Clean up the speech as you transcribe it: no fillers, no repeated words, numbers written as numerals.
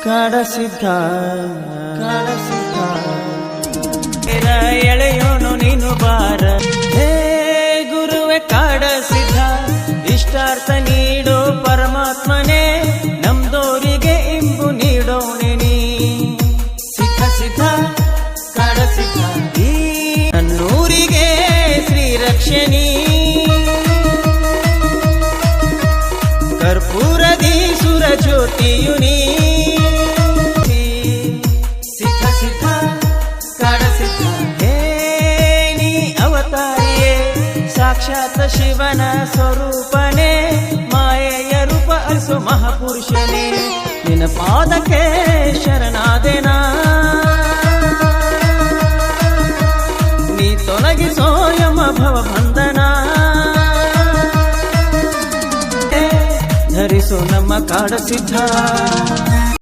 ಕಾಡಸಿದ್ಧ ಎಳೆಯೋನು ನೀನು ಬಾರ ಹೇ ಗುರುವೆ ಕಾಡಸಿದ್ಧ ಇಷ್ಟಾರ್ಥ ನೀಡೋ ಪರಮಾತ್ಮನೇ ನಮ್ದೋರಿಗೆ ಇಂಬು ನೀಡೋಣೆ ನೀ ಸಿದ್ಧ ಸಿದ್ಧ ಕಾಡಸಿದ್ಧ ಈ ನನ್ನೂರಿಗೆ ಶ್ರೀರಕ್ಷಣಿ ಕರ್ಪೂರದಿ ಸುರ ಜ್ಯೋತಿಯು ನೀ ಸಿದ್ಧ ಸಿದ್ಧ ಕಾಡಸಿದ್ಧ ಹೇ ನೀ ಅವತಾರಿಯೇ ಸಾಕ್ಷಾತ್ ಶಿವನ ಸ್ವರೂಪನೇ ಮಾಯೆಯ ರೂಪ ಅರಿಸೋ ಮಹಾಪುರುಷನೇ ನಿನ್ನ ಪಾದಕ್ಕೆ ಶರಣಾದೆನಾ ನೀ ತೊಲಗಿಸೋ ಯಮ ಭವ ಬಂಧನ ಧರಿಸೋ ನಮ್ಮ ಕಾಡಸಿದ್ಧ